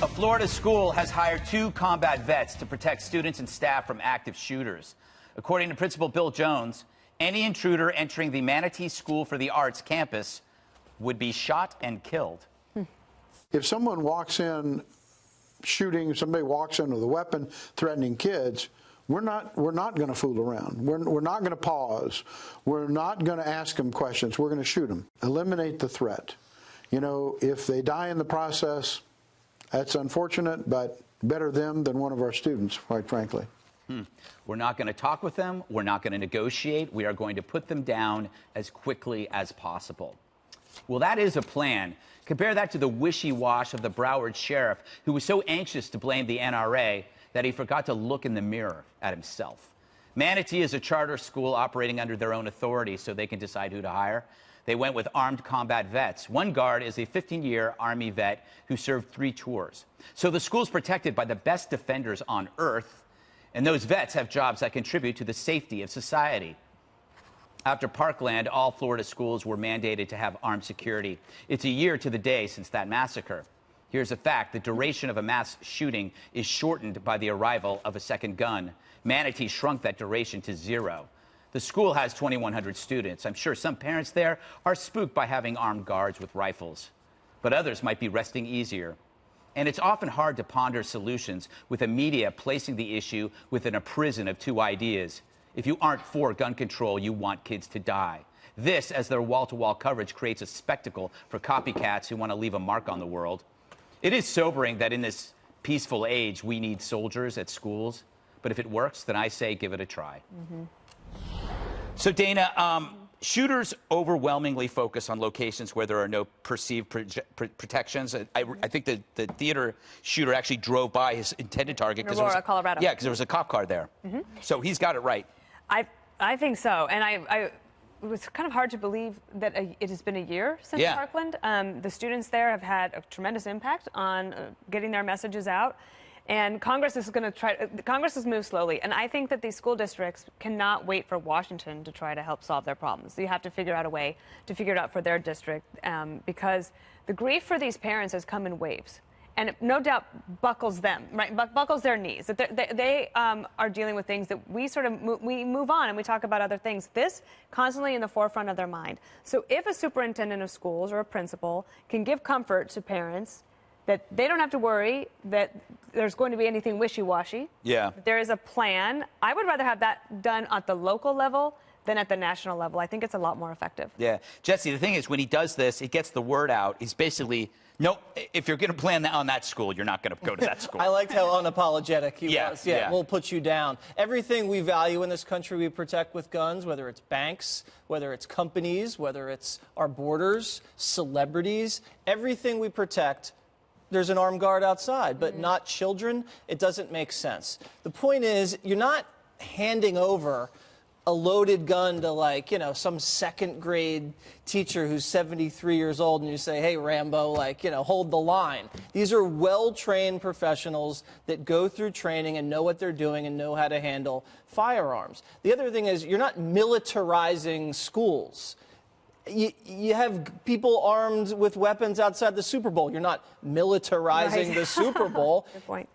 A Florida school has hired 2 combat vets to protect students and staff from active shooters. According to Principal Bill Jones, any intruder entering the Manatee School for the Arts campus would be shot and killed. If someone walks in shooting, somebody walks in with a weapon threatening kids, we're not going to fool around. We're not going to pause. We're not going to ask them questions. We're going to shoot them. Eliminate the threat. You know, if they die in the process, that's unfortunate, but better them than one of our students, quite frankly. We're not going to talk with them. We're not going to negotiate. We are going to put them down as quickly as possible. Well, that is a plan. Compare that to the wishy-wash of the Broward sheriff, who was so anxious to blame the NRA that he forgot to look in the mirror at himself. Manatee is a charter school operating under their own authority, so they can decide who to hire. They went with armed combat vets. One guard is a 15-year Army vet who served 3 tours. So the school's protected by the best defenders on earth, and those vets have jobs that contribute to the safety of society. After Parkland, all Florida schools were mandated to have armed security. It's a year to the day since that massacre. Here's a fact: the duration of a mass shooting is shortened by the arrival of a second gun. Manatee shrunk that duration to 0. The school has 2,100 students. I'm sure some parents there are spooked by having armed guards with rifles, but others might be resting easier. And it's often hard to ponder solutions with the media placing the issue within a prison of 2 ideas. If you aren't for gun control, you want kids to die. This, as their wall-to-wall coverage, creates a spectacle for copycats who want to leave a mark on the world. It is sobering that in this peaceful age, we need soldiers at schools. But if it works, then I say give it a try. So, Dana, shooters overwhelmingly focus on locations where there are no perceived protections. I think the theater shooter actually drove by his intended target. In Aurora, Colorado. Yeah, because there was a cop car there. So he's got it right. I think so. And it was kind of hard to believe that it has been a year since Parkland. The students there have had a tremendous impact on getting their messages out. And Congress is going to Congress has moved slowly. And I think that these school districts cannot wait for Washington to try to help solve their problems. So you have to figure out a way to figure it out for their district, because the grief for these parents has come in waves. And it no doubt buckles them, right? Buckles their knees. They are dealing with things that we sort of we move on and we talk about other things. This constantly in the forefront of their mind. So if a superintendent of schools or a principal can give comfort to parents that they don't have to worry that there's going to be anything wishy-washy. Yeah. There is a plan. I would rather have that done at the local level than at the national level. I think it's a lot more effective. Yeah. Jesse, the thing is, when he does this, he gets the word out. He's basically, no, if you're going to plan on that school, you're not going to go to that school. I liked how unapologetic he was. Yeah, we'll put you down. Everything we value in this country we protect with guns, whether it's banks, whether it's companies, whether it's our borders, celebrities, everything we protect, there's an armed guard outside, but not children. It doesn't make sense. The point is, you're not handing over a loaded gun to, like, you know, some second grade teacher who's 73 years old and you say, hey, Rambo, like, you know, hold the line. These are well-trained professionals that go through training and know what they're doing and know how to handle firearms. The other thing is, you're not militarizing schools. You have people armed with weapons outside the Super Bowl. You're not militarizing the Super Bowl. Good point.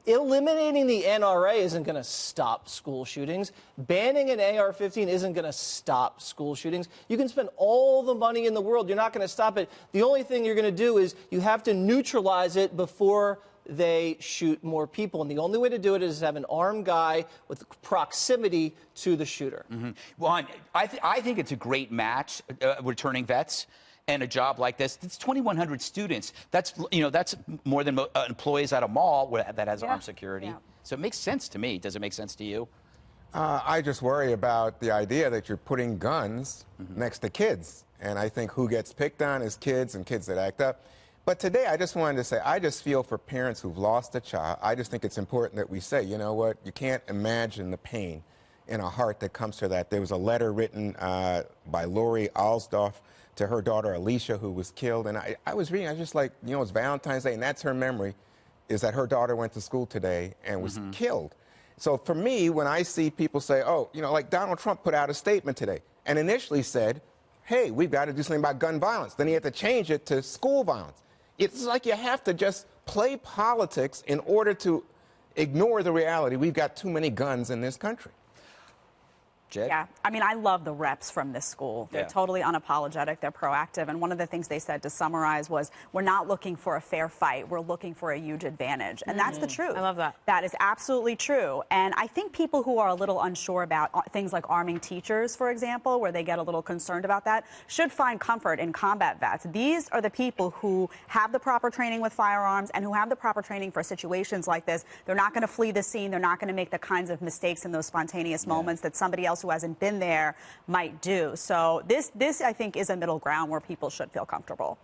Eliminating the NRA isn't going to stop school shootings. Banning an AR-15 isn't going to stop school shootings. You can spend all the money in the world. You're not going to stop it. The only thing you're going to do is you have to neutralize it before they shoot more people. And the only way to do it is to have an armed guy with proximity to the shooter. Well, I think it's a great match, returning vets. And a job like this, it's 2,100 students. That's, you know, that's more than employees at a mall that has armed security. Yeah. So it makes sense to me. Does it make sense to you? I just worry about the idea that you're putting guns next to kids. And I think who gets picked on is kids and kids that act up. But today, I just wanted to say, I just feel for parents who've lost a child. I just think it's important that we say, you know what, you can't imagine the pain in a heart that comes to that. There was a letter written by Lori Alsdorf to her daughter Alicia, who was killed. And I was reading, I was just like, you know, it's Valentine's Day, and that's her memory, is that her daughter went to school today and was killed. So for me, when I see people say, oh, you know, like Donald Trump put out a statement today and initially said, hey, we've got to do something about gun violence. Then he had to change it to school violence. it's like you have to just play politics in order to ignore the reality. We've got too many guns in this country. Jed? Yeah, I mean, I love the reps from this school. They're totally unapologetic. They're proactive. And one of the things they said to summarize was, we're not looking for a fair fight. We're looking for a huge advantage. And that's the truth. I love that. That is absolutely true. And I think people who are a little unsure about things like arming teachers, for example, where they get a little concerned about that, should find comfort in combat vets. These are the people who have the proper training with firearms and who have the proper training for situations like this. They're not going to flee the scene. They're not going to make the kinds of mistakes in those spontaneous moments that somebody else who hasn't been there might do. So this, I think, is a middle ground where people should feel comfortable.